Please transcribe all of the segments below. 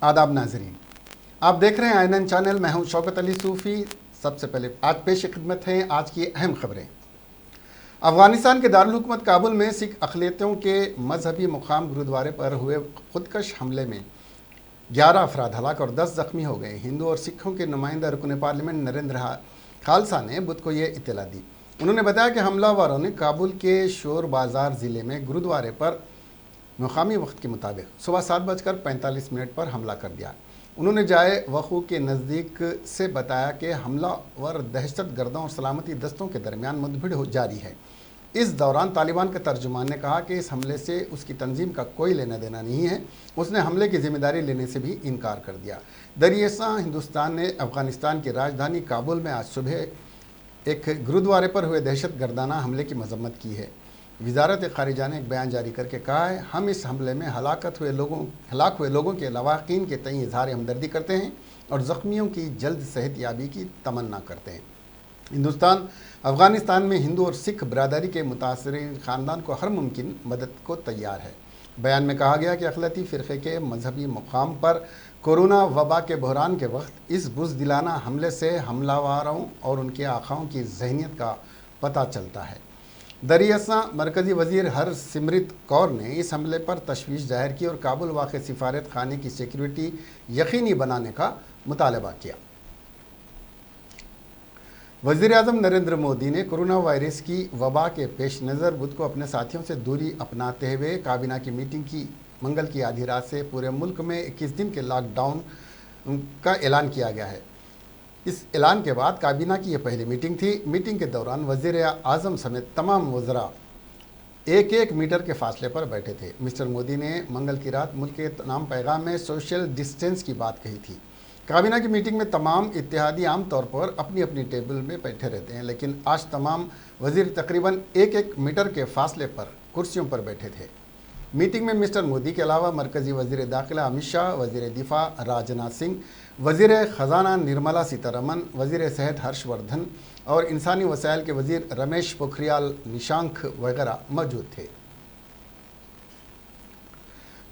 आदाब नाजरीन, आप देख रहे हैं आईएनएन चैनल। मैं हूं शौकत अली सूफ़ी। सबसे पहले आज पेश खिदमत हैं आज की अहम खबरें। अफगानिस्तान के दारुल हुकूमत काबुल में सिख अक़लियतों के मजहबी मुकाम गुरुद्वारे पर हुए खुदकश हमले में 11 अफराद हलाक और 10 जख्मी हो गए। हिंदू और सिखों के नुमाइंदा रुकन पार्लियामेंट नरेंद्र खालसा ने बुध को यह इत्तला दी। उन्होंने बताया कि हमलावरों ने काबुल के शोर बाजार ज़िले में गुरुद्वारे पर मुकामी वक्त के मुताबिक सुबह 7:45 पर हमला कर दिया। उन्होंने जाए वक़ू के नज़दीक से बताया कि हमलावर दहशत गर्दों और सलामती दस्तों के दरमियान मुठभेड़ जारी है। इस दौरान तालिबान के तर्जुमान ने कहा कि इस हमले से उसकी तंजीम का कोई लेना देना नहीं है। उसने हमले की जिम्मेदारी लेने से भी इनकार कर दिया। दरियासा हिंदुस्तान ने अफ़गानिस्तान की राजधानी काबुल में आज सुबह एक गुरुद्वारे पर हुए दहशत गर्दाना हमले की मजम्मत की है। वजारत ख़ारिजा ने एक बयान जारी करके कहा है, हम इस हमले में हलाक हुए लोगों के लवाकिन के तई इजहार हमदर्दी करते हैं और ज़ख्मियों की जल्द सेहत याबी की तमन्ना करते हैं। हिंदुस्तान अफ़गानिस्तान में हिंदू और सिख बरदरी के मुतासरीन ख़ानदान को हर मुमकिन मदद को तैयार है। बयान में कहा गया कि अक़लियती फ़िरक़े के मजहबी मुकाम पर कोरोना वबा के बहरान के वक्त इस बुज़दिलाना हमले से हमलावरों और उनके आखाओं की जहनीत का पता चलता है। दरियासा मरकज़ी वज़ीर हरसिमरत कौर ने इस हमले पर तशवीश जाहिर की और काबुल वाक़ सिफारत खाने की सिक्योरिटी यकीनी बनाने का मुतालबा किया। वज़ीर-ए-आज़म नरेंद्र मोदी ने कोरोना वायरस की वबा के पेश नज़र बुध को अपने साथियों से दूरी अपनाते हुए काबीना की मीटिंग की। मंगल की आधी रात से पूरे मुल्क में 21 दिन के लॉकडाउन का ऐलान किया गया है। इस ऐलान के बाद काबीना की यह पहली मीटिंग थी। मीटिंग के दौरान वज़ीर-ए-आज़म समेत तमाम वज़रा 1-1 मीटर के फासले पर बैठे थे। मिस्टर मोदी ने मंगल की रात मुल्क के तमाम पैगाम में सोशल डिस्टेंस की बात कही थी। काबीना की मीटिंग में तमाम इत्तेहादी आम तौर पर अपनी अपनी टेबल में बैठे रहते हैं, लेकिन आज तमाम वज़ीर तकरीबन 1-1 मीटर के फासले पर कुर्सियों पर बैठे थे। मीटिंग में मिस्टर मोदी के अलावा मरकज़ी वज़ीर दाखिला अमित शाह, वज़ीर दिफा राजनाथ सिंह, वज़ीर ख़जाना निर्मला सीतारमन, वज़ीर सेहत हर्षवर्धन और इंसानी वसाइल के वज़ीर रमेश पोखरियाल निशंक वगैरह मौजूद थे।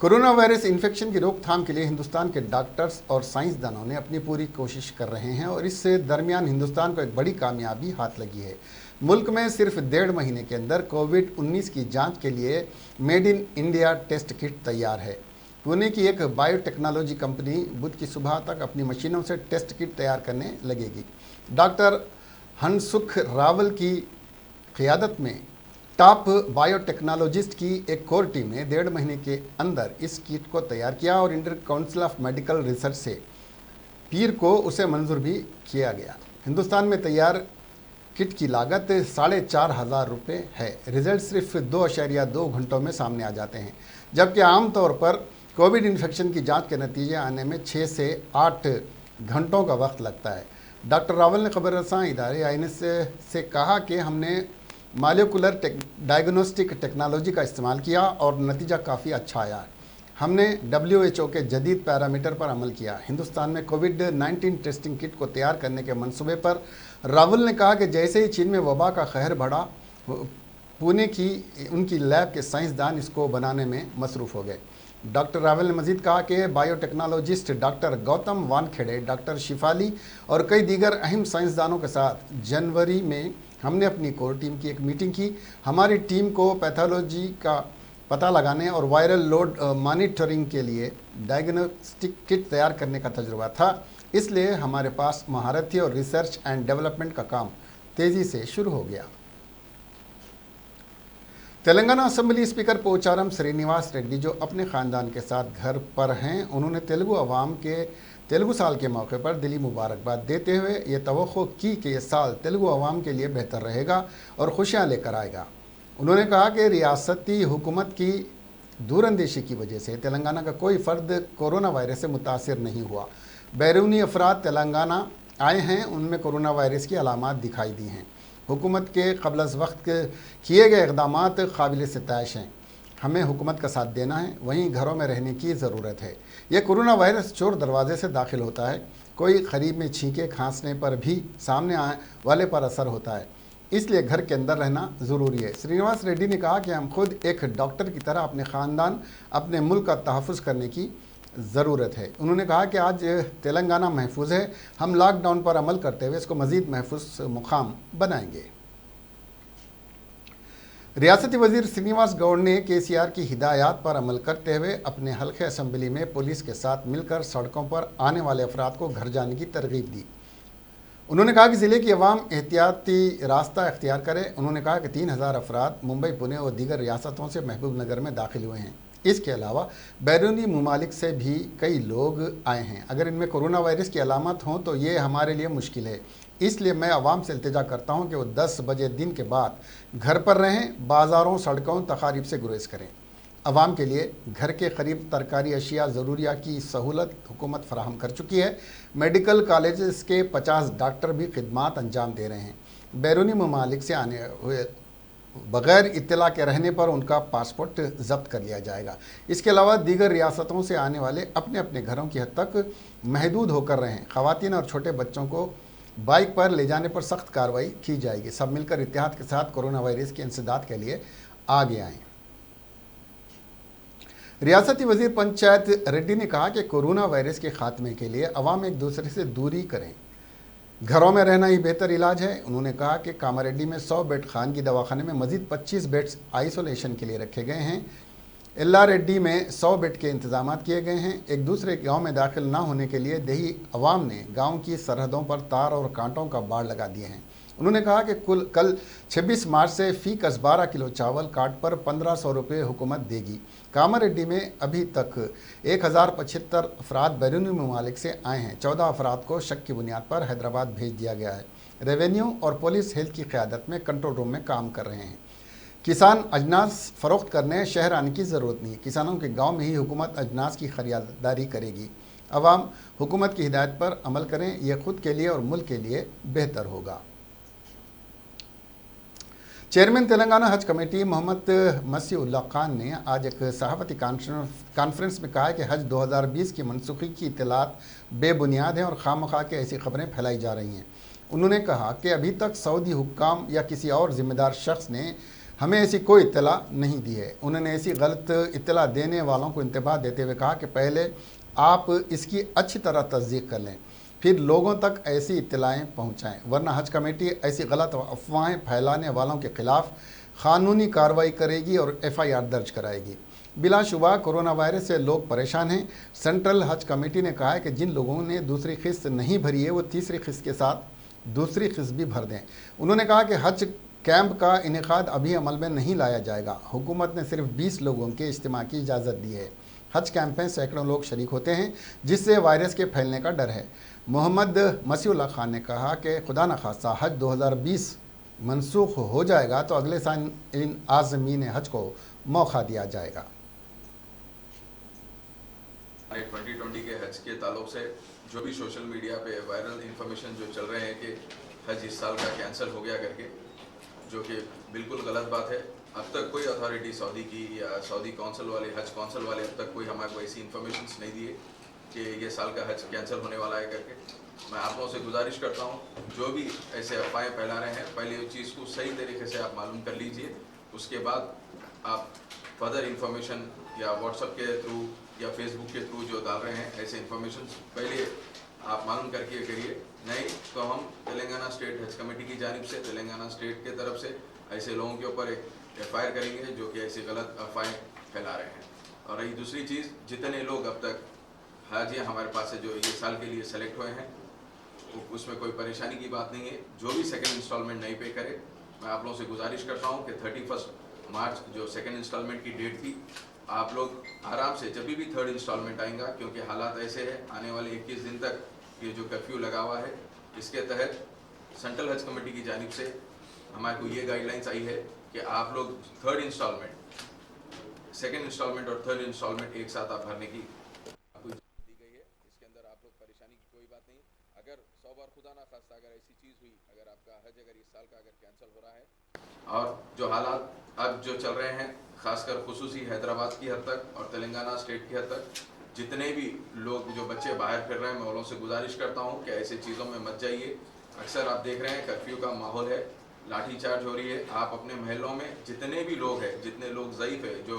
कोरोना वायरस इन्फेक्शन की रोकथाम के लिए हिंदुस्तान के डॉक्टर्स और साइंसदानों ने अपनी पूरी कोशिश कर रहे हैं और इससे दरमियान हिंदुस्तान को एक बड़ी कामयाबी हाथ लगी है। मुल्क में सिर्फ 1.5 महीने के अंदर कोविड-19 की जांच के लिए made in India test kit तैयार है। पुणे की एक बायोटेक्नोलॉजी कंपनी बुध की सुबह तक अपनी मशीनों से टेस्ट किट तैयार करने लगेगी। डॉक्टर हंसुख रावल की क़ियादत में टॉप बायोटेक्नोलॉजिस्ट की एक कोर टीम ने 1.5 महीने के अंदर इस किट को तैयार किया और Indian council of medical research से पीर को उसे मंजूर भी किया गया। हिंदुस्तान में तैयार किट की लागत 4,500 रुपये है। रिजल्ट सिर्फ 2.2 घंटों में सामने आ जाते हैं, जबकि आमतौर पर कोविड इन्फेक्शन की जांच के नतीजे आने में 6 से 8 घंटों का वक्त लगता है। डॉक्टर रावल ने खबर रसां इदारे आईएनएस से कहा कि हमने मॉलिक्यूलर डायग्नोस्टिक टेक्नोलॉजी का इस्तेमाल किया और नतीजा काफ़ी अच्छा आया। हमने WHO के जदीद पैरामीटर पर अमल किया। हिंदुस्तान में कोविड-19 टेस्टिंग किट को तैयार करने के मंसूबे पर रावल ने कहा कि जैसे ही चीन में वबा का कहर बढ़ा, पुणे की उनकी लैब के साइंसदान इसको बनाने में मसरूफ़ हो गए। डॉक्टर रावल ने मजीद कहा कि biotechnologist doctor Gautam Wankhede, doctor Shifali और कई दीगर अहम साइंसदानों के साथ जनवरी में हमने अपनी कोर टीम की एक मीटिंग की। हमारी टीम को पैथोलॉजी का पता लगाने और वायरल लोड मॉनिटरिंग के लिए डायग्नोस्टिक किट तैयार करने का तजुर्बा था, इसलिए हमारे पास महारत थी और रिसर्च एंड डेवलपमेंट का काम तेज़ी से शुरू हो गया। तेलंगाना असेंबली स्पीकर पोचारम श्रीनिवास रेड्डी, जो अपने ख़ानदान के साथ घर पर हैं, उन्होंने तेलुगु अवाम के तेलुगु साल के मौके पर दिली मुबारकबाद देते हुए ये तवक्को की कि यह साल तेलुगु अवाम के लिए बेहतर रहेगा और खुशियाँ लेकर आएगा। उन्होंने कहा कि रियासती हुकूमत की दूरअंदेशी की वजह से तेलंगाना का कोई फ़र्द कोरोना वायरस से मुतासिर नहीं हुआ। बैरूनी अफराद तेलंगाना आए हैं, उनमें कोरोना वायरस की अलामात दिखाई दी हैं। हुकूमत के क़ब्ल अज़ वक्त किए गए इक़दामात काबिल सिताइश हैं। हमें हुकूमत का साथ देना है, वहीं घरों में रहने की ज़रूरत है। यह कोरोना वायरस चोर दरवाजे से दाखिल होता है। कोई करीब में छींके खांसने पर भी सामने आने वाले पर असर होता है, इसलिए घर के अंदर रहना ज़रूरी है। श्रीनिवास रेड्डी ने कहा कि हम खुद एक डॉक्टर की तरह अपने ख़ानदान, अपने मुल्क का तहफ़्फ़ुज़ करने की ज़रूरत है। उन्होंने कहा कि आज तेलंगाना महफूज है, हम लॉकडाउन पर अमल करते हुए इसको मज़ीद महफूज मुकाम बनाएंगे। रियासती वजीर श्रीनिवास गौड़ ने केसीआर की हिदायत पर अमल करते हुए अपने हल्के असम्बली में पुलिस के साथ मिलकर सड़कों पर आने वाले अफराद को घर जाने की तरगीब दी। उन्होंने कहा कि ज़िले की अवाम एहतियाती रास्ता इख्तियार करे। उन्होंने कहा कि 3000 अफराद मुंबई, पुणे और दीगर रियासतों से महबूब नगर में दाखिल हुए हैं। इसके अलावा बैरूनी ममालिक से भी कई लोग आए हैं। अगर इनमें कोरोना वायरस की अलामत हों तो ये हमारे लिए मुश्किल है, इसलिए मैं आवाम से इल्तिजा करता हूँ कि वो 10 बजे दिन के बाद घर पर रहें, बाज़ारों, सड़कों, तकारीब से गुरेज करें। आवाम के लिए घर के करीब तरकारी अशिया ज़रूरिया की सहूलत हुकूमत फराहम कर चुकी है। मेडिकल कॉलेजेस के 50 डॉक्टर भी खिदमात अंजाम दे रहे हैं। बैरूनी ममालिक से आने हुए बग़ैर इत्तला के रहने पर उनका पासपोर्ट ज़ब्त कर लिया जाएगा। इसके अलावा दीगर रियासतों से आने वाले अपने अपने घरों की हद तक महदूद होकर रहें। ख़वातीन और छोटे बच्चों को बाइक पर ले जाने पर सख्त कार्रवाई की जाएगी। सब मिलकर इत्तेहाद के साथ कोरोना वायरस के इंसदाद के लिए आगे आएँ। रियासती वजीर पंचायत रेड्डी ने कहा कि कोरोना वायरस के खात्मे के लिए अवाम एक दूसरे से दूरी करें, घरों में रहना ही बेहतर इलाज है। उन्होंने कहा कि कामारेड्डी में 100 बेड खानगी दवाखाने में मजीद 25 बेड्स आइसोलेशन के लिए रखे गए हैं। एल्लारेड्डी में 100 बेड के इंतजाम किए गए हैं। एक दूसरे गांव में दाखिल ना होने के लिए देही अवाम ने गांव की सरहदों पर तार और कांटों का बाड़ लगा दिए हैं। उन्होंने कहा कि कल 26 मार्च से फ़ी कस 12 किलो चावल कार्ड पर 1500 रुपये हुकूमत देगी। कामारेड्डी में अभी तक 1075 अफराद बैरूनी ममालिक से आए हैं। 14 अफराद को शक की बुनियाद पर हैदराबाद भेज दिया गया है। रेवेन्यू और पुलिस हेल्थ की क़यादत में कंट्रोल रूम में काम कर रहे हैं। किसान अजनास फ़रोख्त करने शहर आने की ज़रूरत नहीं, किसानों के गांव में ही हुकूमत अजनास की खरीदारी करेगी। अवाम हुकूमत की हिदायत पर अमल करें, यह खुद के लिए और मुल्क के लिए बेहतर होगा। चेयरमैन तेलंगाना हज कमेटी मोहम्मद मसीउल्लाह खान ने आज एक सहाफ़ती कॉन्फ्रेंस में कहा है कि हज 2020 की मनसूखी की इत्तलात बेबुनियाद हैं और खामखा के ऐसी खबरें फैलाई जा रही हैं। उन्होंने कहा कि अभी तक सऊदी हुक्काम या किसी और ज़िम्मेदार शख्स ने हमें ऐसी कोई इत्तला नहीं दी है। उन्होंने ऐसी गलत इत्तला देने वालों को इंतबाह देते हुए कहा कि पहले आप इसकी अच्छी तरह तस्दीक कर लें, फिर लोगों तक ऐसी इत्तलाएँ पहुँचाएँ, वरना हज कमेटी ऐसी गलत अफवाहें फैलाने वालों के ख़िलाफ़ क़ानूनी कार्रवाई करेगी और FIR दर्ज कराएगी। बिलाशुबा कोरोना वायरस से लोग परेशान हैं। सेंट्रल हज कमेटी ने कहा है कि जिन लोगों ने दूसरी किस्त नहीं भरी है वो तीसरी किस्त के साथ दूसरी किस्त भी भर दें। उन्होंने कहा कि हज कैंप का इनेकाद अभी अमल में नहीं लाया जाएगा। हुकूमत ने सिर्फ 20 लोगों के इज्तिमा की इजाज़त दी है। हज कैंप में सैकड़ों लोग शरीक होते हैं, जिससे वायरस के फैलने का डर है। मोहम्मद मसीउल्लाह खान ने कहा कि खुदा न खास्ता हज 2020 मनसूख हो जाएगा तो अगले साल इन आज़मीन हज को मौका दिया जाएगा। 2020 के हज के ताल्लुक से जो भी सोशल मीडिया पे वायरल इंफॉर्मेशन जो चल रहे हैं कि हज इस साल का कैंसिल हो गया करके, जो कि बिल्कुल गलत बात है। अब तक कोई अथॉरिटी सऊदी की या सऊदी काउंसिल वाले, हज काउंसिल वाले अब तक कोई हमारे को ऐसी इन्फॉर्मेशन नहीं दिए कि ये साल का हज कैंसिल होने वाला है करके। मैं आप लोगों से गुजारिश करता हूँ, जो भी ऐसे अफवाहें फैला रहे हैं, पहले उस चीज़ को सही तरीके से आप मालूम कर लीजिए। उसके बाद आप फर्दर इंफॉर्मेशन या व्हाट्सएप के थ्रू या फेसबुक के थ्रू जो डाल रहे हैं ऐसे इंफॉर्मेशन पहले आप मालूम करके करिए। नहीं तो हम तेलंगाना स्टेट हज कमेटी की जानिब से, तेलंगाना स्टेट के तरफ से ऐसे लोगों के ऊपर एक FIR करेंगे जो कि ऐसी गलत अफवाहें फैला रहे हैं। और रही दूसरी चीज़, जितने लोग अब तक हाजियाँ हमारे पास से जो ये साल के लिए सेलेक्ट हुए हैं, उसमें कोई परेशानी की बात नहीं है। जो भी सेकेंड इंस्टॉलमेंट नहीं पे करे, मैं आप लोगों से गुजारिश करता हूँ कि 31 मार्च जो सेकेंड इंस्टॉलमेंट की डेट थी, आप लोग आराम से जब भी थर्ड इंस्टॉलमेंट आएगा, क्योंकि हालात ऐसे हैं आने वाले 21 दिन तक ये जो कर्फ्यू लगा हुआ है, इसके तहत सेंट्रल हज कमेटी की जानिब से हमारे को ये गाइडलाइंस आई है कि आप लोग थर्ड इंस्टॉलमेंट, सेकेंड इंस्टॉलमेंट और थर्ड इंस्टॉलमेंट एक साथ आप भरने की आपको दी गई है। इसके अंदर आप लोग परेशानी की कोई बात नहीं। अगर 100 बार खुदा ना खास्ता अगर ऐसी चीज़ हुई, अगर आपका हज अगर इस साल का अगर कैंसिल हो रहा है, और जो हालात अब जो चल रहे हैं खासकर खुसूसी हैदराबाद की हद तक और तेलंगाना स्टेट की हद तक, जितने भी लोग जो बच्चे बाहर फिर रहे हैं, मैं उन से गुजारिश करता हूँ कि ऐसे चीज़ों में मत जाइए। अक्सर आप देख रहे हैं कर्फ्यू का माहौल है, लाठी चार्ज हो रही है। आप अपने महलों में जितने भी लोग हैं, जितने लोग ज़ईफ़ है, जो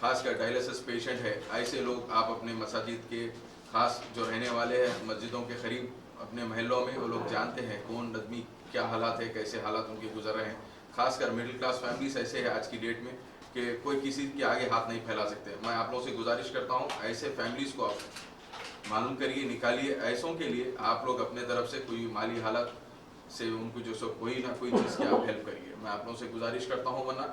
खासकर डायलिसिस पेशेंट है, ऐसे लोग आप अपने मसाजिद के खास जो रहने वाले हैं मस्जिदों के करीब अपने महलों में, वो लोग जानते हैं कौन आदमी क्या हालात है, कैसे हालात उनके गुजर रहे हैं। खासकर मिडिल क्लास फैमिलीज ऐसे है आज की डेट में कि कोई किसी के आगे हाथ नहीं फैला सकते। मैं आप लोगों से गुजारिश करता हूँ, ऐसे फैमिलीज़ को आप मालूम करिए, निकालिए। ऐसों के लिए आप लोग अपने तरफ से कोई माली हालत से उनको जो सो कोई ना कोई चीज़ की आप हेल्प करिए, मैं आप लोगों से गुजारिश करता हूँ। वरना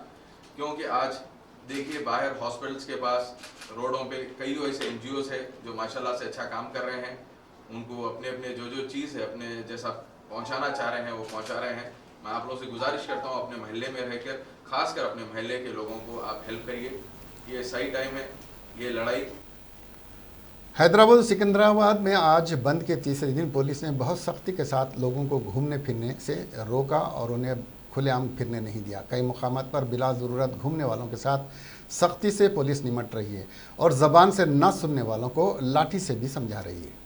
क्योंकि आज देखिए बाहर हॉस्पिटल्स के पास रोडों पे कई ऐसे NGOs है जो माशाल्लाह से अच्छा काम कर रहे हैं, उनको अपने अपने जो चीज़ है अपने जैसा पहुंचाना चाह रहे हैं वो पहुंचा रहे हैं। मैं आप लोगों से गुजारिश करता हूं अपने महल्ले में रहकर, खासकर अपने महल्ले के लोगों को आप हेल्प करिए। ये सही टाइम है, ये लड़ाई। हैदराबाद सिकंदराबाद में आज बंद के तीसरे दिन पुलिस ने बहुत सख्ती के साथ लोगों को घूमने फिरने से रोका और उन्हें खुलेआम फिरने नहीं दिया। कई मुकामात पर बिला ज़रूरत घूमने वालों के साथ सख्ती से पुलिस निमट रही है और ज़बान से न सुनने वालों को लाठी से भी समझा रही है।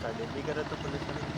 साइलेंटली करे तो पुलिस वाले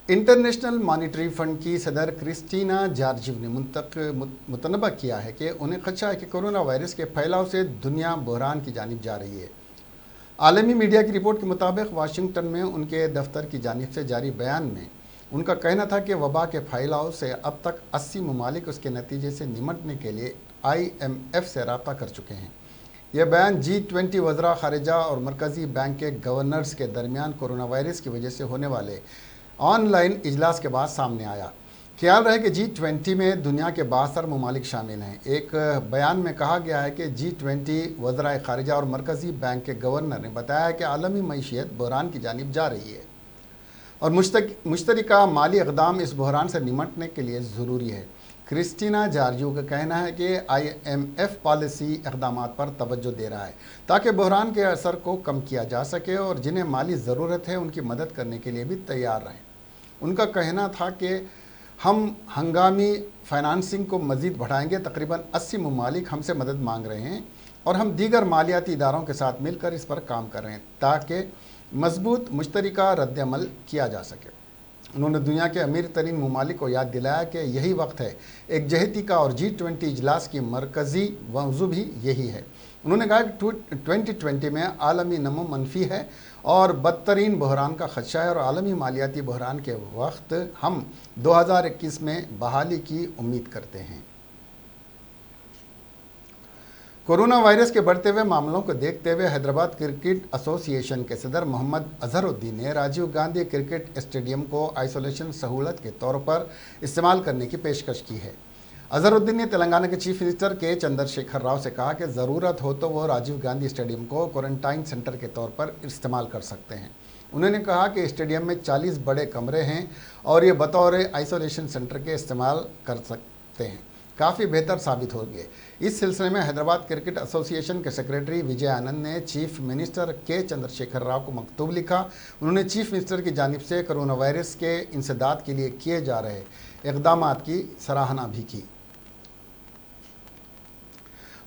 इंटरनेशनल मॉनिटरी फंड की सदर क्रिस्टीना जॉर्जिव ने मुतनबा किया है कि उन्हें खदशा है कि कोरोना वायरस के फैलाव से दुनिया बहरान की जानिब जा रही है। आलमी मीडिया की रिपोर्ट के मुताबिक वाशिंगटन में उनके दफ्तर की जानिब से जारी बयान में उनका कहना था कि वबा के फैलाव से अब तक 80 ममालिक उसके नतीजे से निमटने के लिए IMF से रब्ता कर चुके हैं। यह बयान G20 वज़रा ख़ारिजा और मरकज़ी बैंक के गवर्नर्स के दरमियान कोरोना वायरस की वजह से होने वाले ऑनलाइन इजलास के बाद सामने आया। ख्याल रहे कि G20 में दुनिया के 62 ममालिक शामिल हैं। एक बयान में कहा गया है कि G20 वज़रा ख़ारिजा और मरकज़ी बैंक के गवर्नर ने बताया कि आलमी मईशियत बहरान की जानिब जा रही है और मुश्तरका माली इक़दाम इस बहरान से निमटने के लिए ज़रूरी है। क्रिस्टीना जॉर्जिव का कहना है कि IMF पॉलिसी इक़दामात पर तवज्जो दे रहा है ताकि बहरान के असर को कम किया जा सके और जिन्हें माली ज़रूरत है उनकी मदद करने के लिए भी तैयार रहें। उनका कहना था कि हम हंगामी फाइनेंसिंग को मज़ीद बढ़ाएंगे। तकरीबन 80 ममालिक हमसे मदद मांग रहे हैं और हम दीगर मालियाती इदारों के साथ मिलकर इस पर काम कर रहे हैं ताकि मजबूत मुश्तरका रद्द-ए-अमल किया जा सके। उन्होंने दुनिया के अमीर तरीन ममालिक को याद दिलाया कि यही वक्त है एक जहती का और G20 इजलास की मरकज़ी मौजू भी यही है। उन्होंने कहा कि 2020 में आलमी नमो मनफी है और बदतरीन बहरान का खदशा है और आलमी मालियाती बहरान के वक्त हम 2021 में बहाली की उम्मीद करते हैं। कोरोना वायरस के बढ़ते हुए मामलों को देखते हुए हैदराबाद क्रिकेट एसोसिएशन के सदर मोहम्मद अजहरुद्दीन ने राजीव गांधी क्रिकेट स्टेडियम को आइसोलेशन सहूलत के तौर पर इस्तेमाल करने की पेशकश की है। अजहरुद्दीन ने तेलंगाना के चीफ मिनिस्टर के चंद्रशेखर राव से कहा कि ज़रूरत हो तो वो राजीव गांधी स्टेडियम को क्वारंटाइन सेंटर के तौर पर इस्तेमाल कर सकते हैं। उन्होंने कहा कि स्टेडियम में 40 बड़े कमरे हैं और ये बतौर आइसोलेशन सेंटर के इस्तेमाल कर सकते हैं, काफ़ी बेहतर साबित होंगे। इस सिलसिले में हैदराबाद क्रिकेट एसोसिएशन के सेक्रेटरी विजय आनंद ने चीफ मिनिस्टर के चंद्रशेखर राव को मकतूब लिखा। उन्होंने चीफ मिनिस्टर की जानिब से कोरोना वायरस के इंसदाद के लिए किए जा रहे इक़दामात की सराहना भी की।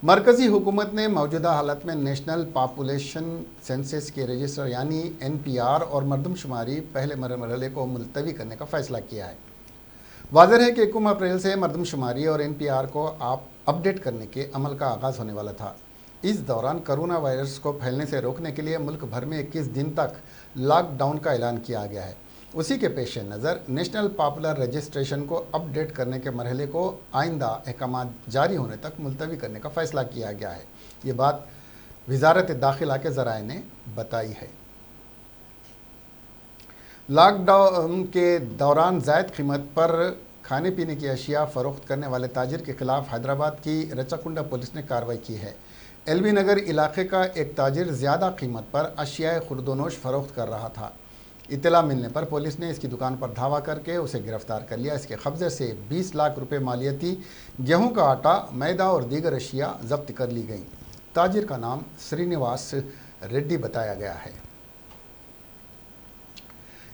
मरकज़ी हुकूमत ने मौजूदा हालत में नेशनल पॉपुलेशन सेंसस के रजिस्टर यानी NPR और मरदमशुमारी पहले मरहले को मुलतवी करने का फ़ैसला किया है। वाज़ेह है कि 1 अप्रैल से मरदमशुमारी और NPR को अपडेट करने के अमल का आगाज़ होने वाला था। इस दौरान कोरोना वायरस को फैलने से रोकने के लिए मुल्क भर में 21 दिन तक लॉकडाउन का ऐलान किया गया है। उसी के पेश नज़र नेशनल पॉपुलर रजिस्ट्रेशन को अपडेट करने के मरहले को आइंदा अहकाम जारी होने तक मुलतवी करने का फ़ैसला किया गया है। ये बात वज़ारत दाखिला के ज़राए ने बताई है। लॉकडाउन के दौरान ज़ायद कीमत पर खाने पीने की अशिया फ़रोख्त करने वाले ताजिर के खिलाफ हैदराबाद की रचाकुंडा पुलिस ने कार्रवाई की है। LB नगर इलाके का एक ताजिर ज़्यादा कीमत पर अशियाए खुर्दोनोश फ़रोख्त कर रहा था। इत्तला मिलने पर पुलिस ने इसकी दुकान पर धावा करके उसे गिरफ्तार कर लिया। इसके कब्ज़े से 20 लाख रुपए मालियती, गेहूं का आटा, मैदा और दीगर अशिया जब्त कर ली गई। ताजिर का नाम श्रीनिवास रेड्डी बताया गया है।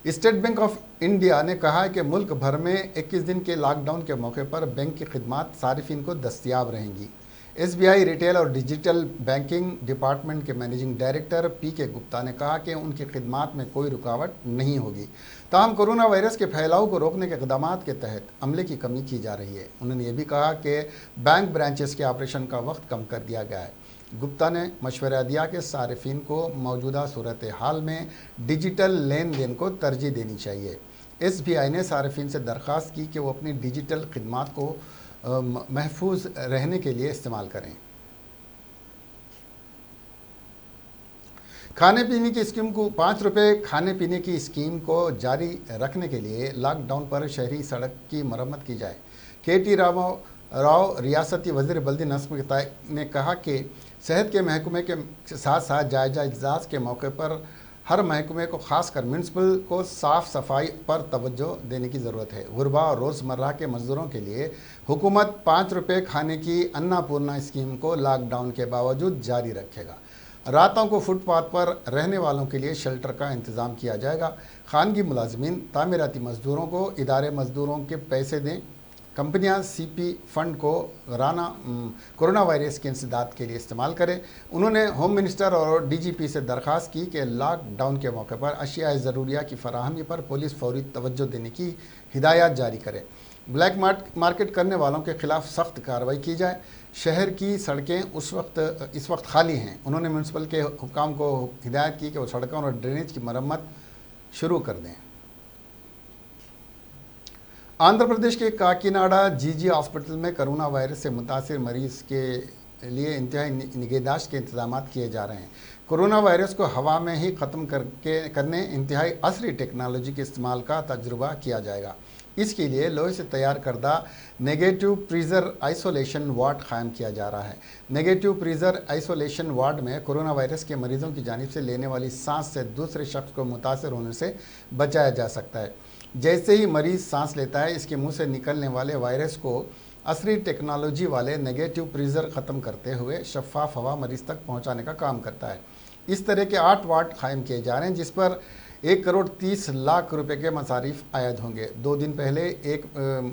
स्टेट बैंक ऑफ इंडिया ने कहा है कि मुल्क भर में 21 दिन के लॉकडाउन के मौके पर बैंक की खिदमात सारिफिन को दस्तियाब रहेंगी। SBI रिटेल और डिजिटल बैंकिंग डिपार्टमेंट के मैनेजिंग डायरेक्टर PK गुप्ता ने कहा कि उनकी खिदमात में कोई रुकावट नहीं होगी। ताहम कोरोना वायरस के फैलाव को रोकने के इक़दाम के तहत अमले की कमी की जा रही है। उन्होंने ये भी कहा कि बैंक ब्रांचेस के ऑपरेशन का वक्त कम कर दिया गया है। गुप्ता ने मशवरा दिया कि सारिफिन को मौजूदा सूरत हाल में डिजिटल लेन देन को तरजीह देनी चाहिए। SBI ने सारिफिन से दरख्वास्त की कि वो अपनी डिजिटल खिदमात को महफूज रहने के लिए इस्तेमाल करें। खाने पीने की स्कीम को 5 रुपये खाने पीने की स्कीम को जारी रखने के लिए लॉकडाउन पर शहरी सड़क की मरम्मत की जाए। KT राव रियासती वज़ीर बल्दी नस्म ने कहा कि सेहत के महकमे के साथ साथ जायजा इजलास के मौके पर हर महकमे को खासकर म्यूनसिपल को साफ़ सफाई पर तवज्जो देने की ज़रूरत है। गुरबा और रोज़मर्रा के मज़दूरों के लिए हुकूमत 5 रुपये खाने की अन्नपूर्णा स्कीम को लॉकडाउन के बावजूद जारी रखेगा। रातों को फुटपाथ पर रहने वालों के लिए शेल्टर का इंतज़ाम किया जाएगा। खानगी मुलाजमीन, तामीराती मज़दूरों को इदारे मज़दूरों के पैसे दें। कंपनियां CP फंड को कोरोना वायरस के इंसदाद के लिए इस्तेमाल करें। उन्होंने होम मिनिस्टर और DGP से दरख्वास्त की कि लॉकडाउन के मौके पर अशिया ज़रूरिया की फराहमी पर पुलिस फौरी तवज्जो देने की हिदायत जारी करे। ब्लैक मार्केट करने वालों के खिलाफ सख्त कार्रवाई की जाए। शहर की सड़कें इस वक्त खाली हैं। उन्होंने म्यूनसिपल के हुक्काम को हिदायत की कि वो सड़कों और ड्रेनेज की मरम्मत शुरू कर दें। आंध्र प्रदेश के काकीनाडा GG हॉस्पिटल में कोरोना वायरस से मुतासिर मरीज़ के लिए इंतहाई निगहदाश्त के इंतजाम किए जा रहे हैं। कोरोना वायरस को हवा में ही ख़त्म करने इंतहाई असरी टेक्नोलॉजी के इस्तेमाल का तजुर्बा किया जाएगा। इसके लिए लोहे से तैयार करदा नेगेटिव प्रीजर आइसोलेशन वार्ड कायम किया जा रहा है। नेगेटिव प्रीजर आइसोलेशन वार्ड में कोरोना वायरस के मरीजों की जानिब से लेने वाली सांस से दूसरे शख्स को मुतासर होने से बचाया जा सकता है। जैसे ही मरीज़ सांस लेता है, इसके मुंह से निकलने वाले वायरस को असली टेक्नोलॉजी वाले नेगेटिव प्रीजर ख़त्म करते हुए शफाफ हवा मरीज़ तक पहुंचाने का काम करता है। इस तरह के 8 वार्ड कायम किए जा रहे हैं, जिस पर 1 करोड़ 30 लाख रुपए के मसारिफ आयद होंगे। 2 दिन पहले एक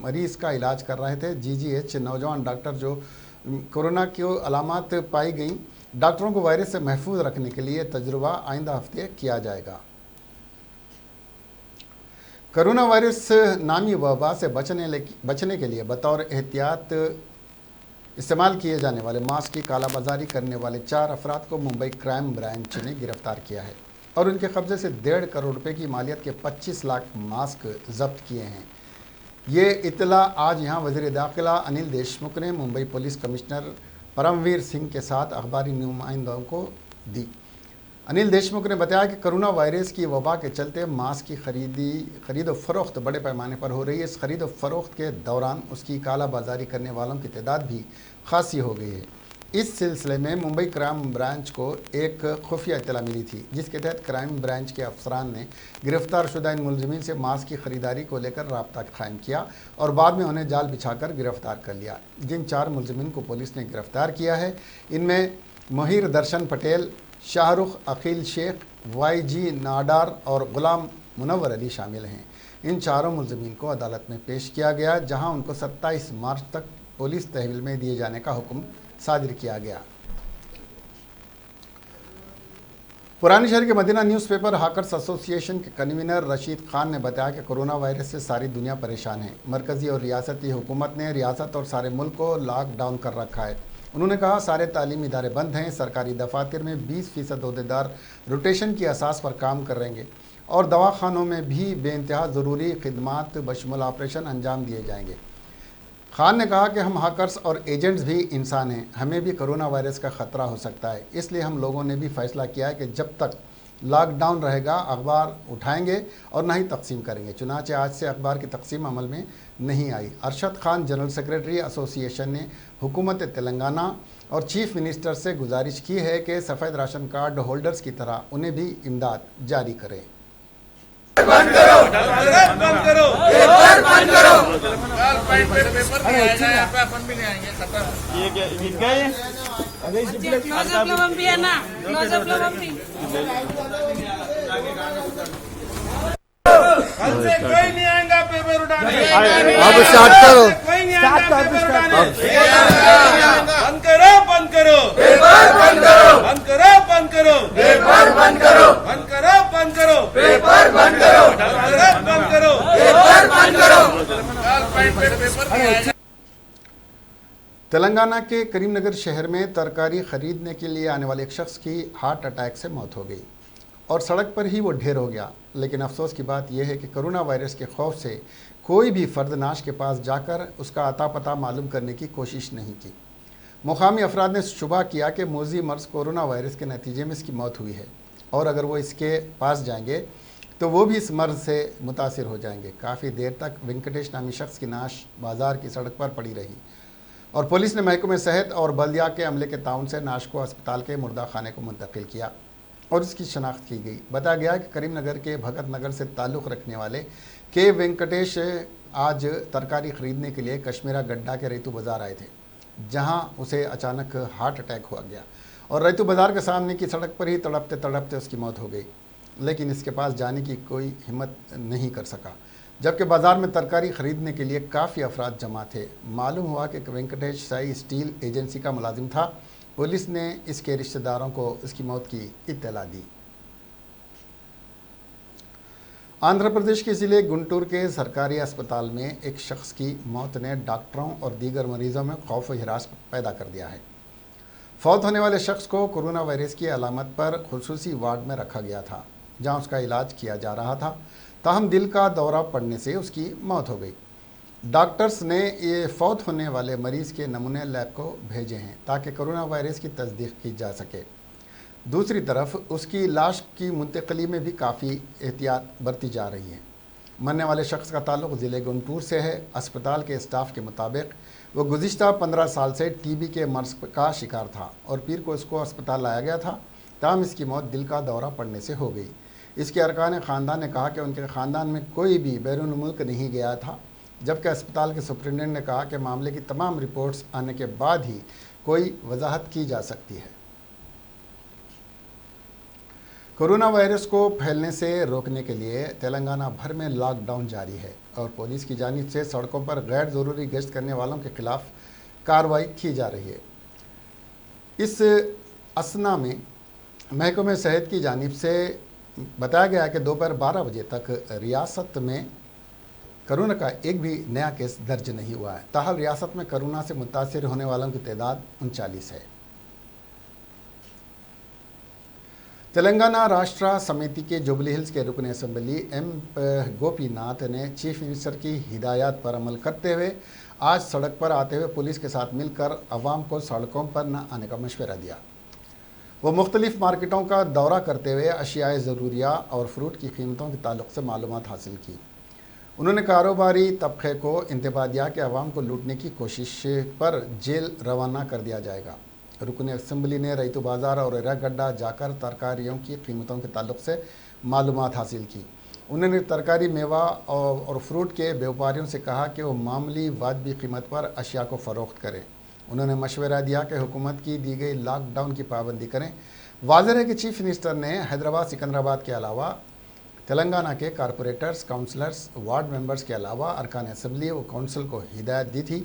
मरीज़ का इलाज कर रहे थे GGH नौजवान डॉक्टर जो कोरोना की अलामत पाई गई। डॉक्टरों को वायरस से महफूज रखने के लिए तजुर्बा आइंदा हफ्ते किया जाएगा। कोरोना वायरस नामी वबा से बचने के लिए बतौर एहतियात इस्तेमाल किए जाने वाले मास्क की कालाबाजारी करने वाले 4 अफराद को मुंबई क्राइम ब्रांच ने गिरफ्तार किया है और उनके कब्जे से 1.5 करोड़ रुपए की मालियत के 25 लाख मास्क जब्त किए हैं। ये इत्तला आज यहाँ वज़ीर दाखिला अनिल देशमुख ने मुंबई पुलिस कमिश्नर परमवीर सिंह के साथ अखबारी नुमाइंदों को दी। अनिल देशमुख ने बताया कि कोरोना वायरस की वबा के चलते मास्क की खरीद व फरोख्त बड़े पैमाने पर हो रही है। इस खरीद व फरोख्त के दौरान उसकी कालाबाजारी करने वालों की तादाद भी खासी हो गई है। इस सिलसिले में मुंबई क्राइम ब्रांच को एक खुफिया इत्तला मिली थी, जिसके तहत क्राइम ब्रांच के अफसरान ने गिरफ्तार शुदा इन मुलजिमीन से मास्क की खरीदारी को लेकर राब्ता कायम किया और बाद में उन्हें जाल बिछाकर गिरफ्तार कर लिया। जिन 4 मुलजिमीन को पुलिस ने गिरफ्तार किया है, इनमें मोहिर दर्शन पटेल, शाहरुख अकील शेख, YG नाडार और गुलाम मुनव्वर अली शामिल हैं। इन चारों मुलजिमीन को अदालत में पेश किया गया, जहां उनको 27 मार्च तक पुलिस तहवील में दिए जाने का हुक्म साजिर किया गया। पुरानी शहर के मदीना न्यूज़पेपर हाकर्स एसोसिएशन के कन्वीनर रशीद खान ने बताया कि कोरोना वायरस से सारी दुनिया परेशान है। मरकज़ी और रियासती हुकूमत ने रियासत और सारे मुल्क को लॉकडाउन कर रखा है। उन्होंने कहा सारे तालीमी इदारे बंद हैं, सरकारी दफातर में 20% अहदेदार रोटेशन की असास पर काम करेंगे और दवाखानों में भी बेइंतहा ज़रूरी खिदमात बशमुल ऑपरेशन अंजाम दिए जाएंगे। खान ने कहा कि हम हाकर्स और एजेंट्स भी इंसान हैं, हमें भी कोरोना वायरस का ख़तरा हो सकता है, इसलिए हम लोगों ने भी फ़ैसला किया है कि जब तक लॉकडाउन रहेगा अखबार उठाएंगे और ना ही तकसीम करेंगे। चुनांचे आज से अखबार की तकसीम अमल में नहीं आई। Arshad Khan general secretary association ने हुकूमत तेलंगाना और चीफ मिनिस्टर से गुजारिश की है कि सफ़ेद राशन कार्ड होल्डर्स की तरह उन्हें भी इमदाद जारी करें। बंद करो, बंद करो, पेपर बंद करो। पेपर नहीं आएगा यहाँ पे, अपन भी नहीं आएंगे। खत्म। ये क्या इनका है? भी है ना, भी। कल से कोई नहीं आएगा पेपर उठाने। अब स्टार्ट करो। कोई नहीं आएगा पेपर उठाने। बंद करो, बंद करो, पेपर बंद करो, बंद करो, बंद करो, पेपर बंद करो, बंद करो, बंद करो, पेपर बंद करो, बंद करो, पेपर बंद करो। पेपर नहीं आएगा। तेलंगाना के करीमनगर शहर में तरकारी खरीदने के लिए आने वाले एक शख्स की हार्ट अटैक से मौत हो गई और सड़क पर ही वो ढेर हो गया। लेकिन अफसोस की बात यह है कि कोरोना वायरस के खौफ से कोई भी फर्द नाश के पास जाकर उसका अता पता मालूम करने की कोशिश नहीं की। मुकामी अफराद ने शुबा किया कि मोजी मर्ज कोरोना वायरस के नतीजे में इसकी मौत हुई है और अगर वो इसके पास जाएंगे तो वो भी इस मर्ज से मुतासिर हो जाएंगे। काफ़ी देर तक वेंकटेश नामी शख्स की नाश बाजार की सड़क पर पड़ी रही और पुलिस ने महकमे सेहत और बल्दिया के अमले के ताउन से नाश को अस्पताल के मुर्दा खाने को मुंतकिल किया और इसकी शनाख्त की गई। बताया गया कि करीमनगर के भगत नगर से ताल्लुक़ रखने वाले के वेंकटेश आज तरकारी ख़रीदने के लिए कश्मीरा गड्ढा के रैतू बाज़ार आए थे, जहां उसे अचानक हार्ट अटैक हुआ गया और रैतू बाज़ार के सामने की सड़क पर ही तड़पते तड़पते उसकी मौत हो गई। लेकिन इसके पास जाने की कोई हिम्मत नहीं कर सका, जबकि बाज़ार में तरकारी ख़रीदने के लिए काफ़ी अफराद जमा थे। मालूम हुआ कि वेंकटेश साई स्टील एजेंसी का मुलाजिम था। पुलिस ने इसके रिश्तेदारों को इसकी मौत की इत्तला दी। आंध्र प्रदेश के ज़िले गुंटूर के सरकारी अस्पताल में एक शख्स की मौत ने डॉक्टरों और दीगर मरीजों में खौफ व हिरास पैदा कर दिया है। फौत होने वाले शख्स को कोरोना वायरस की अलामत पर खुसूसी वार्ड में रखा गया था, जहां उसका इलाज किया जा रहा था। ताहम दिल का दौरा पड़ने से उसकी मौत हो गई। डॉक्टर्स ने ये फौत होने वाले मरीज़ के नमूने लैब को भेजे हैं ताकि कोरोना वायरस की तस्दीक की जा सके। दूसरी तरफ उसकी लाश की मुंतकली में भी काफ़ी एहतियात बरती जा रही है। मरने वाले शख्स का ताल्लुक़ ज़िले गुंटूर से है। अस्पताल के स्टाफ के मुताबिक वो गुज़िश्ता 15 साल से टीबी के मर्ज़ का शिकार था और पीर को इसको अस्पताल लाया गया था। ताहम इसकी मौत दिल का दौरा पड़ने से हो गई। इसके अरकान ख़ानदान ने कहा कि उनके ख़ानदान में कोई भी बैरून मुल्क नहीं गया था, जबकि अस्पताल के सुपरिटेंडेंट ने कहा कि मामले की तमाम रिपोर्ट्स आने के बाद ही कोई वजाहत की जा सकती है। कोरोना वायरस को फैलने से रोकने के लिए तेलंगाना भर में लॉकडाउन जारी है और पुलिस की जानिब से सड़कों पर गैर ज़रूरी गश्त करने वालों के खिलाफ कार्रवाई की जा रही है। इस असना में महकमे सेहत की जानिब से बताया गया कि दोपहर 12 बजे तक रियासत में कोरोना का एक भी नया केस दर्ज नहीं हुआ है। ताहल रियासत में कोरोना से मुतासिर होने वालों की तादाद 39 है। तेलंगाना राष्ट्र समिति के जुबली हिल्स के रुकन असम्बली एम गोपीनाथ ने चीफ मिनिस्टर की हिदायत पर अमल करते हुए आज सड़क पर आते हुए पुलिस के साथ मिलकर अवाम को सड़कों पर न आने का मशवरा दिया। वो मुख्तलिफ मार्केटों का दौरा करते हुए अशियाए ज़रूरिया और फ्रूट की कीमतों के ताल्लुक़ से मालूमात हासिल की। उन्होंने कारोबारी तबके को इंतबाह दिया कि अवाम को लूटने की कोशिश पर जेल रवाना कर दिया जाएगा। रुकन असम्बली ने रईतू बाज़ार और एरागड्डा जाकर तरकारियों की कीमतों के ताल्लुक़ से मालूमात हासिल की। उन्होंने तरकारी मेवा और फ्रूट के व्यापारियों से कहा कि वो मामूली वाजबी कीमत पर अशिया को फ़रोख्त करें। उन्होंने मशवरा दिया कि हुकूमत की दी गई लॉकडाउन की पाबंदी करें। वाज़ेह है कि चीफ मिनिस्टर ने हैदराबाद सिकंदराबाद के अलावा तेलंगाना के कारपोरेटर्स, काउंसलर्स, वार्ड मेंबर्स के अलावा अरकान असम्बली व काउंसिल को हिदायत दी थी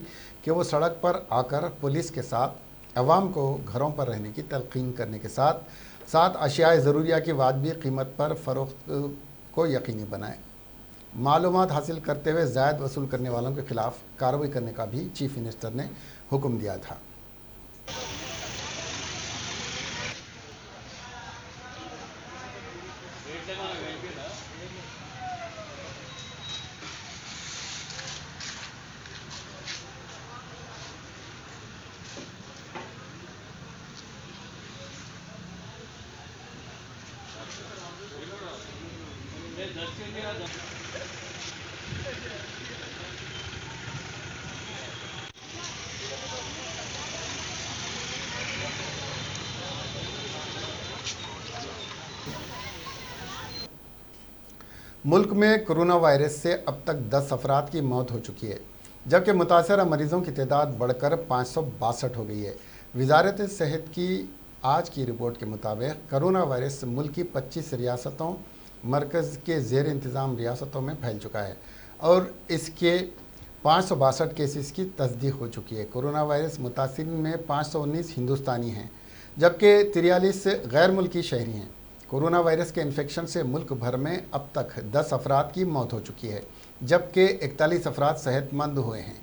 कि वो सड़क पर आकर पुलिस के साथ अवाम को घरों पर रहने की तलकीन करने के साथ साथ अशियाए ज़रूरिया की वाजबी कीमत पर फ़रोख्त को यकीनी बनाएं। मालूमात हासिल करते हुए ज़ायद वसूल करने वालों के खिलाफ कार्रवाई करने का भी चीफ मिनिस्टर ने हुक्म दिया था। मुल्क में कोरोना वायरस से अब तक 10 अफराद की मौत हो चुकी है, जबकि मुतासरा मरीज़ों की तादाद बढ़कर 562 हो गई है। वजारत सेहत की आज की रिपोर्ट के मुताबिक कोरोना वायरस मुल्क की 25 रियासतों, मरकज़ के ज़ेर इंतज़ाम रियासतों में फैल चुका है और इसके 562 केसेस की तस्दीक हो चुकी है। कोरोना वायरस मुतासिरीन में 519 हिंदुस्तानी हैं, जबकि 43 गैर मुल्की शहरी हैं। कोरोना वायरस के इन्फेक्शन से मुल्क भर में अब तक 10 अफराद की मौत हो चुकी है, जबकि 41 अफराद सेहतमंद हुए हैं।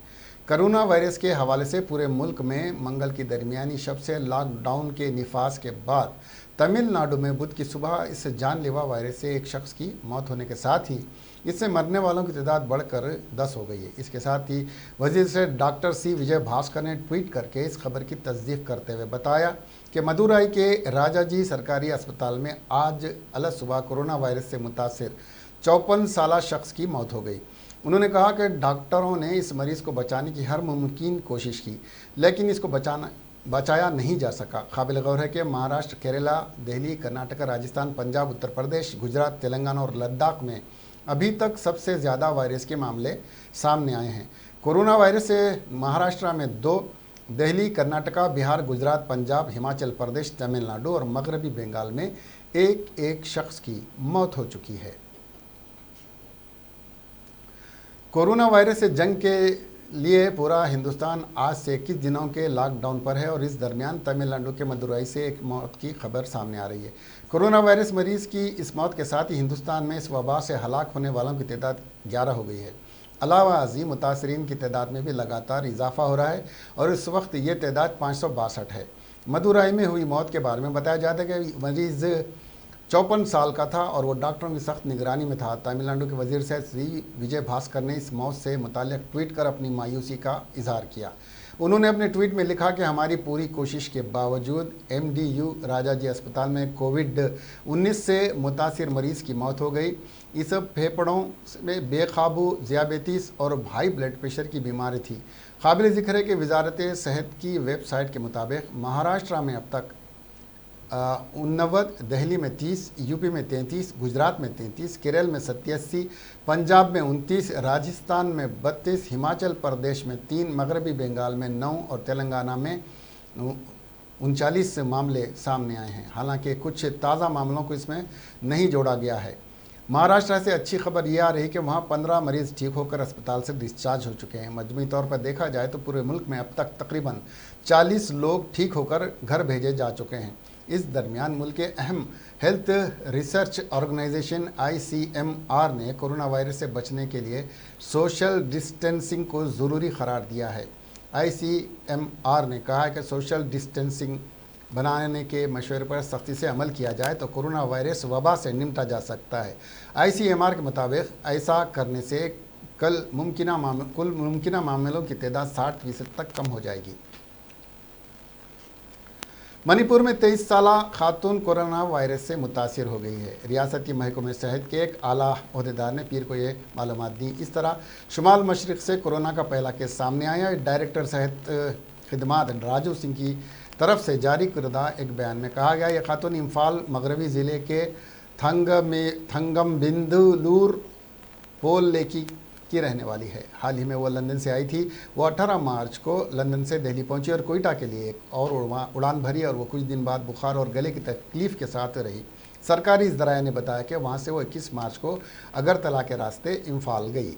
कोरोना वायरस के हवाले से पूरे मुल्क में मंगल की दरमियानी शब से लॉकडाउन के निफाज के बाद तमिलनाडु में बुध की सुबह इस जानलेवा वायरस से एक शख्स की मौत होने के साथ ही इससे मरने वालों की तादाद बढ़कर 10 हो गई है। इसके साथ ही वजीर से डॉक्टर सी विजय भास्कर ने ट्वीट करके इस खबर की तस्दीक करते हुए बताया कि मदुराई के राजाजी सरकारी अस्पताल में आज अलग सुबह कोरोना वायरस से मुतासिर 54 साला शख्स की मौत हो गई। उन्होंने कहा कि डॉक्टरों ने इस मरीज़ को बचाने की हर मुमकिन कोशिश की, लेकिन इसको बचाया नहीं जा सका। काबिल गौर है कि महाराष्ट्र, केरला, दिल्ली, कर्नाटक, राजस्थान, पंजाब, उत्तर प्रदेश, गुजरात, तेलंगाना और लद्दाख में अभी तक सबसे ज़्यादा वायरस के मामले सामने आए हैं। कोरोना वायरस से महाराष्ट्र में 2, दिल्ली, कर्नाटका, बिहार, गुजरात, पंजाब, हिमाचल प्रदेश, तमिलनाडु और मगरबी बंगाल में एक शख्स की मौत हो चुकी है। कोरोना वायरस से जंग के लिए पूरा हिंदुस्तान आज से 21 दिनों के लॉकडाउन पर है और इस दरमियान तमिलनाडु के मदुराई से एक मौत की खबर सामने आ रही है। कोरोना वायरस मरीज़ की इस मौत के साथ ही हिंदुस्तान में इस वबा से हलाक होने वालों की तादाद 11 हो गई है। अलावा अज़ीम मुतासरीन की तादाद में भी लगातार इजाफा हो रहा है और इस वक्त ये तादाद 562 है। मदुराई में हुई मौत के बारे में बताया जाता है कि मरीज़ 54 साल का था और वो डॉक्टरों की सख्त निगरानी में था। तमिलनाडु के वजीर से श्री विजय भास्कर ने इस मौत से मुताल्लिक़ ट्वीट कर अपनी मायूसी का इजहार किया। उन्होंने अपने ट्वीट में लिखा कि हमारी पूरी कोशिश के बावजूद MDU राजाजी अस्पताल में कोविड-19 से मुतासिर मरीज़ की मौत हो गई। इस फेफड़ों में बेकाबू ज़ियाबेतीस और हाई ब्लड प्रेशर की बीमारी थी। काबिल ज़िक्र है कि वजारत सेहत की वेबसाइट के मुताबिक महाराष्ट्र में अब तक 89, दिल्ली में 30, यूपी में 33, गुजरात में 33, केरल में 87, पंजाब में 29, राजस्थान में 32, हिमाचल प्रदेश में 3, मगरबी बंगाल में 9 और तेलंगाना में 39 मामले सामने आए हैं। हालांकि कुछ ताज़ा मामलों को इसमें नहीं जोड़ा गया है। महाराष्ट्र से अच्छी खबर यह आ रही कि वहाँ 15 मरीज़ ठीक होकर अस्पताल से डिस्चार्ज हो चुके हैं। मजमूई तौर पर देखा जाए तो पूरे मुल्क में अब तक तकरीबन 40 लोग ठीक होकर घर भेजे जा चुके हैं। इस दरमियान मुल्क के अहम हेल्थ रिसर्च ऑर्गेनाइजेशन ICMR ने कोरोना वायरस से बचने के लिए सोशल डिस्टेंसिंग को ज़रूरी करार दिया है। ICMR ने कहा है कि सोशल डिस्टेंसिंग बनाने के मशवरे पर सख्ती से अमल किया जाए तो कोरोना वायरस वबा से निपटा जा सकता है। ICMR के मुताबिक ऐसा करने से कुल मुमकिन मामलों की तादाद 60% तक कम हो जाएगी। मणिपुर में 23 साला खातून कोरोना वायरस से मुतासिर हो गई है। रियासती महकमे सेहत के एक आला ओहदेदार ने पीर को ये मालूमात दी। इस तरह शुमाल मशरिक से कोरोना का पहला केस सामने आया। डायरेक्टर सेहत खिदमात राजू सिंह की तरफ से जारी करदा एक बयान में कहा गया यह खातून इम्फाल मगरबी ज़िले के थंगमबिंदलूर पोल लेकी की रहने वाली है। हाल ही में वो लंदन से आई थी। वो 18 मार्च को लंदन से दिल्ली पहुंची और कोयटा के लिए एक और उड़ान भरी और वो कुछ दिन बाद बुखार और गले की तकलीफ़ के साथ रही। सरकारी ज़राए ने बताया कि वहां से वो 21 मार्च को अगरतला के रास्ते इम्फाल गई।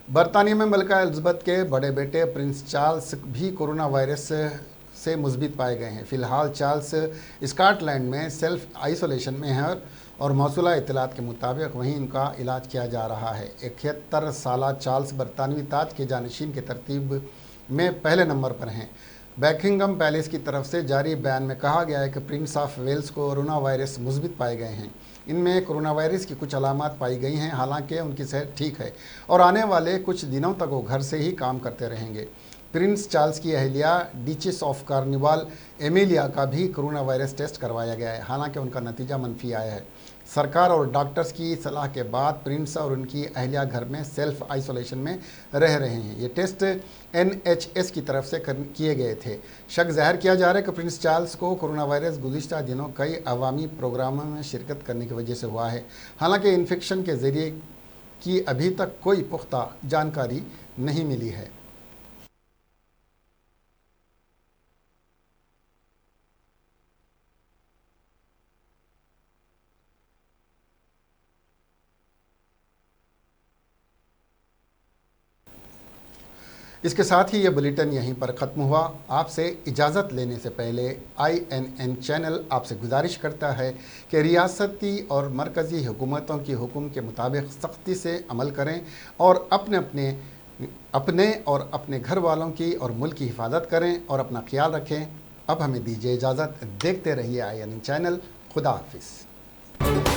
बरतानिया में मलका एलिज़ाबेथ के बड़े बेटे प्रिंस चार्ल्स भी कोरोना वायरस से मुस्बित पाए गए हैं। फिलहाल चार्ल्स स्कॉटलैंड में सेल्फ आइसोलेशन में है और मौसूला इत्तलात के मुताबिक वहीं इनका इलाज किया जा रहा है। 71 साला चार्ल्स बरतानवी ताज के जानशीन की तरतीब में पहले नंबर पर हैं। बकिंघम पैलेस की तरफ से जारी बयान में कहा गया है कि प्रिंस ऑफ वेल्स को कोरोना वायरस मुस्बित पाए गए हैं। इनमें कोरोना वायरस की कुछ अलामत पाई गई हैं, हालांकि उनकी सेहत ठीक है और आने वाले कुछ दिनों तक वो घर से ही काम करते रहेंगे। प्रिंस चार्ल्स की अहलिया डचेस ऑफ कार्निवाल एमिलिया का भी कोरोना वायरस टेस्ट करवाया गया है, हालांकि उनका नतीजा मंफी आया है। सरकार और डॉक्टर्स की सलाह के बाद प्रिंस और उनकी अहलिया घर में सेल्फ आइसोलेशन में रह रहे हैं। ये टेस्ट NHS की तरफ से किए गए थे। शक जाहिर किया जा रहा है कि प्रिंस चार्ल्स को कोरोना वायरस गुज़िश्ता दिनों कई अवामी प्रोग्रामों में शिरकत करने की वजह से हुआ है। हालांकि इन्फेक्शन के ज़रिए की अभी तक कोई पुख्ता जानकारी नहीं मिली है। इसके साथ ही ये बुलेटिन यहीं पर ख़त्म हुआ। आपसे इजाज़त लेने से पहले INN चैनल आपसे गुजारिश करता है कि रियासती और मरकज़ी हुकूमतों की हुक्म के मुताबिक सख्ती से अमल करें और अपने घर वालों की और मुल्क की हिफाजत करें और अपना ख्याल रखें। अब हमें दीजिए इजाज़त। देखते रहिए INN चैनल। खुदा हाफिज़।